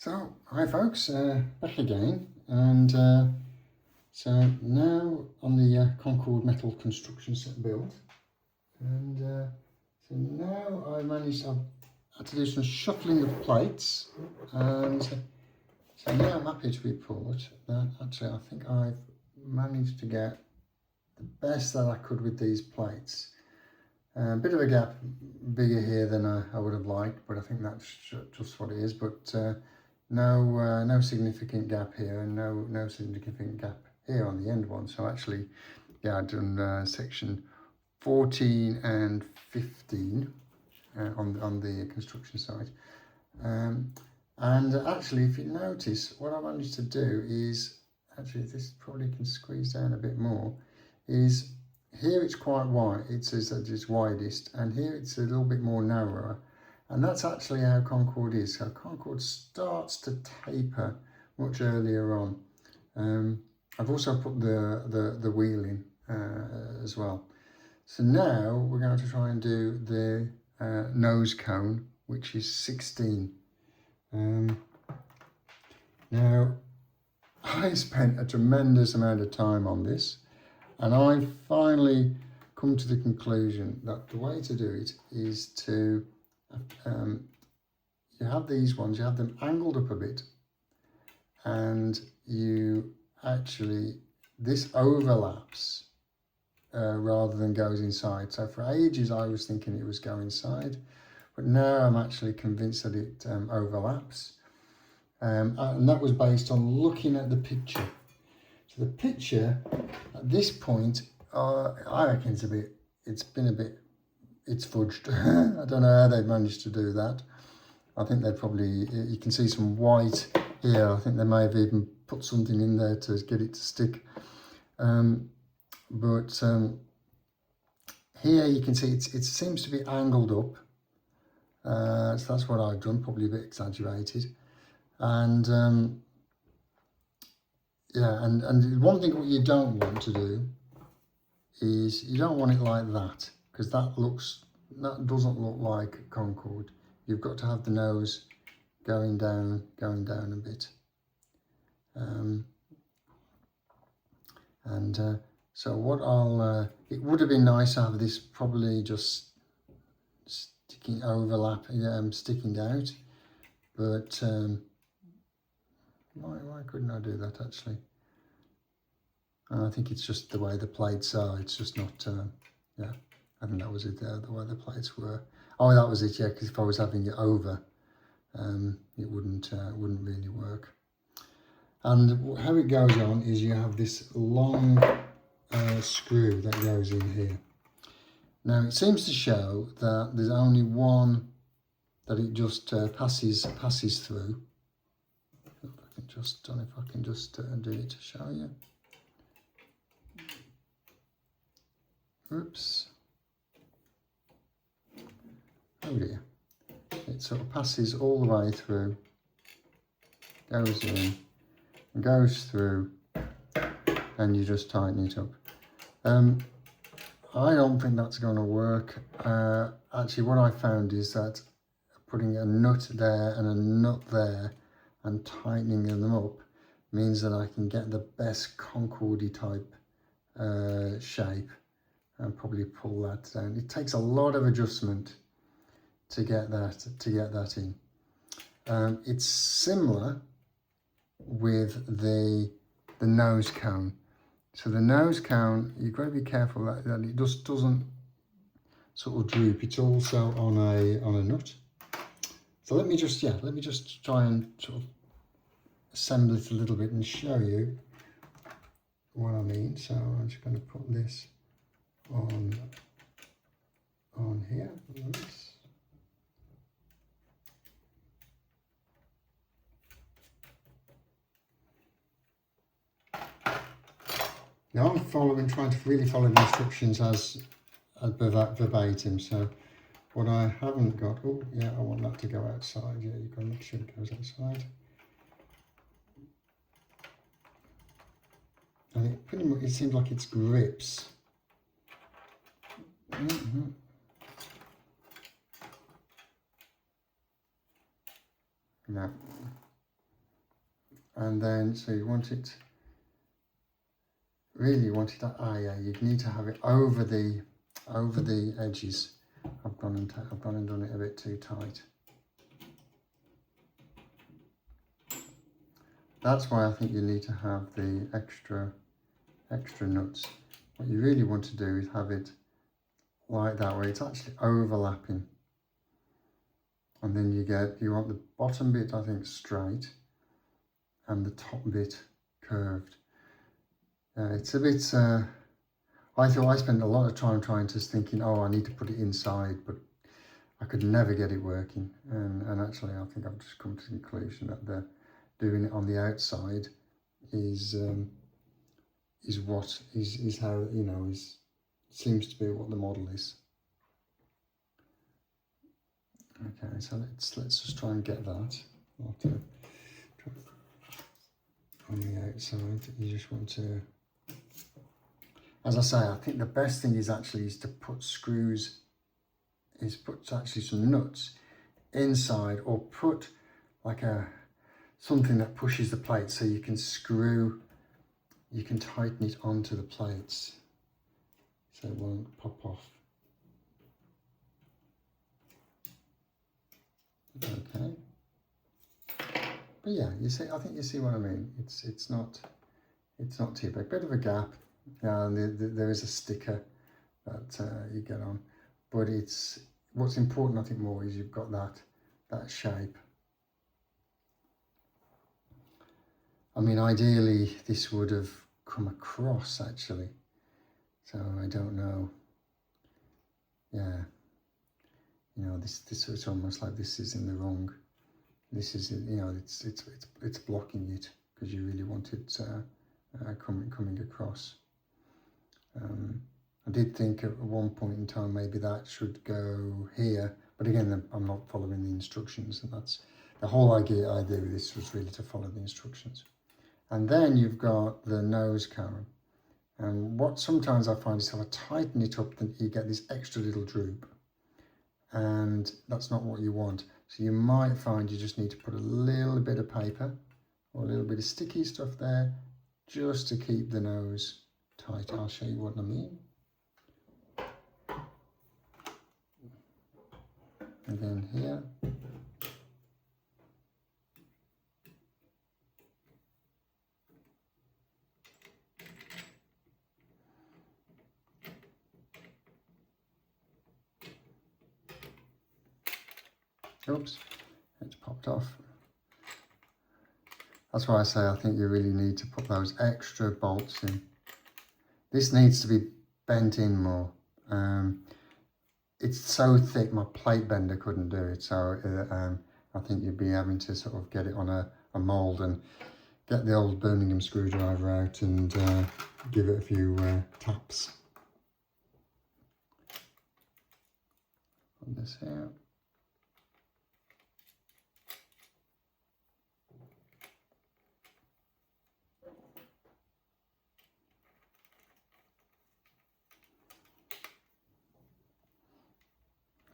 So, hi folks, back again, and so now on the Concorde metal construction set build, and so now I managed to do some shuffling of plates, and so now I'm happy to report that actually I think I've managed to get the best that I could with these plates. A bit of a gap bigger here than I would have liked, but I think that's just what it is. But no significant gap here, and no significant gap here on the end one. So actually, yeah, I've done section 14 and 15 on the construction site. And actually, if you notice, what I managed to do is, actually this probably can squeeze down a bit more, is here it's quite wide, it says that it's widest, and here it's a little bit more narrower, and that's actually how Concorde is. So Concorde starts to taper much earlier on. I've also put the wheel in as well. So now we're going to try and do the nose cone, which is 16. Now I spent a tremendous amount of time on this, and I finally come to the conclusion that the way to do it is to, you have these ones, you have them angled up a bit, and you actually, this overlaps rather than goes inside. So for ages I was thinking it was go inside, but now I'm actually convinced that it overlaps. And that was based on looking at the picture. So the picture at this point, I reckon it's fudged. I don't know how they've managed to do that. I think they probably, you can see some white here. I think they may have even put something in there to get it to stick. But here you can see it seems to be angled up. So that's what I've done, probably a bit exaggerated. And yeah, and one thing what you don't want to do is you don't want it like that, because that doesn't look like Concorde. You've got to have the nose going down a bit. So what it would have been nice to have this probably just sticking out, but why couldn't I do that actually? I think it's just the way the plates are. It's just not, yeah, I think that was it there, the way the plates were. Oh, that was it, yeah, because if I was having it over, it wouldn't really work. And how it goes on is you have this long screw that goes in here. Now it seems to show that there's only one that it just passes through. If I can just do it to show you. Oops. Oh dear. It sort of passes all the way through, goes in, goes through, and you just tighten it up. I don't think that's going to work. Actually, what I found is that putting a nut there and a nut there and tightening them up means that I can get the best Concorde type shape and probably pull that down. It takes a lot of adjustment to get that in. It's similar with the nose cone. So the nose cone, you've got to be careful that it just doesn't sort of droop. It's also on a nut. So let me just try and sort of assemble it a little bit and show you what I mean. So I'm just going to put this on here. Oops. Now I'm trying to really follow the instructions as verbatim. So what I haven't got, oh yeah, I want that to go outside. Yeah, you've got to make sure it goes outside. And it pretty much, it seems like it's grips. No. and then so you want it, really you want it, yeah, you need to have it over the edges. I've gone and done it a bit too tight. That's why I think you need to have the extra nuts. What you really want to do is have it like that, where it's actually overlapping, and then you want the bottom bit, I think, straight and the top bit curved. It's a bit I spent a lot of time thinking, oh, I need to put it inside, but I could never get it working, and actually I think I've just come to the conclusion that doing it on the outside is how, you know, seems to be what the model is. Okay, so let's just try and get that. On the outside, you just want to, as I say, I think the best thing is to put screws, put actually some nuts inside, or put like something that pushes the plate, so you can tighten it onto the plates so it won't pop off. Okay, but yeah, I think you see what I mean. It's not too big. Bit of a gap. There is a sticker that you get on, but what's important, I think, more is you've got that shape. I mean, ideally this would have come across actually, so I don't know. Yeah, you know, this it's almost like this is in the wrong. This is, you know, it's blocking it, because you really want it coming across. I did think at one point in time maybe that should go here, but again, I'm not following the instructions, and that's the whole idea with this, was really to follow the instructions. And then you've got the nose cone, and what sometimes I find is if I tighten it up, then you get this extra little droop, and that's not what you want. So you might find you just need to put a little bit of paper or a little bit of sticky stuff there, just to keep the nose tight. I'll show you what I mean. Again here. Oops, it's popped off. That's why I say I think you really need to put those extra bolts in. This needs to be bent in more. It's so thick, my plate bender couldn't do it, so I think you'd be having to sort of get it on a mould and get the old Birmingham screwdriver out and give it a few taps. On this here.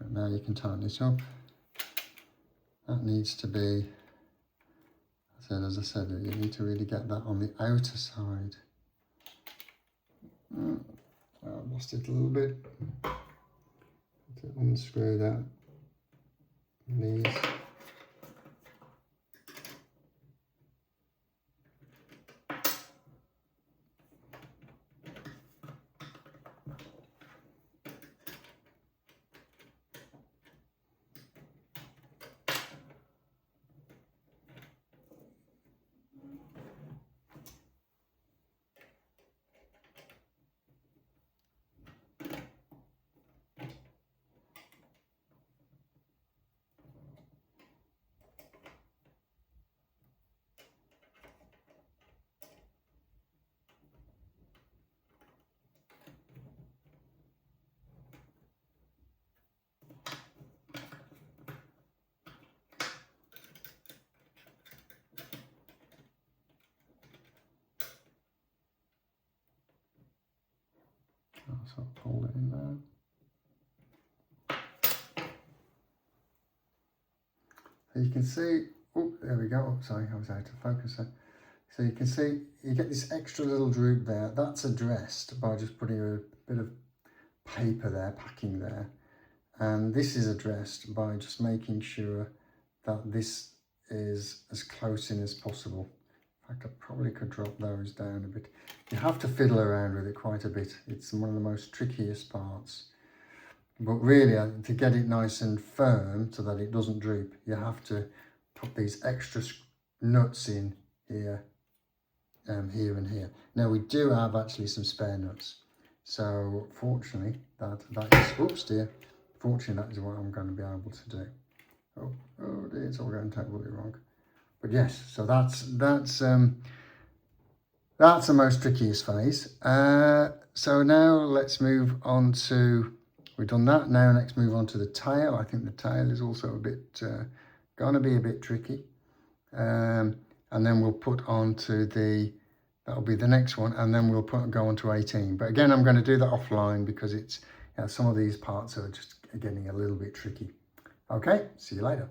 And now you can tighten it up. That needs to be, as I said, you need to really get that on the outer side. I lost it a little bit. To unscrew that. These. So hold it in there. So you can see, oh, there we go. Oh, sorry, I was out of focus there. So you can see you get this extra little droop there. That's addressed by just putting a bit of paper there, packing there. And this is addressed by just making sure that this is as close in as possible. In fact, I probably could drop those down a bit. You have to fiddle around with it quite a bit. It's one of the most trickiest parts. But really, to get it nice and firm so that it doesn't droop, you have to put these extra nuts in here, here and here. Now we do have actually some spare nuts. So fortunately, that is, oops dear, fortunately that is what I'm going to be able to do. Oh dear, it's all going totally wrong. But yes, so that's the most trickiest phase. So now let's move on to, we've done that. Now let's move on to the tail. I think the tail is also a bit, going to be a bit tricky. And then we'll put on to that'll be the next one, and then we'll go on to 18. But again, I'm going to do that offline because it's, some of these parts are just getting a little bit tricky. Okay, see you later.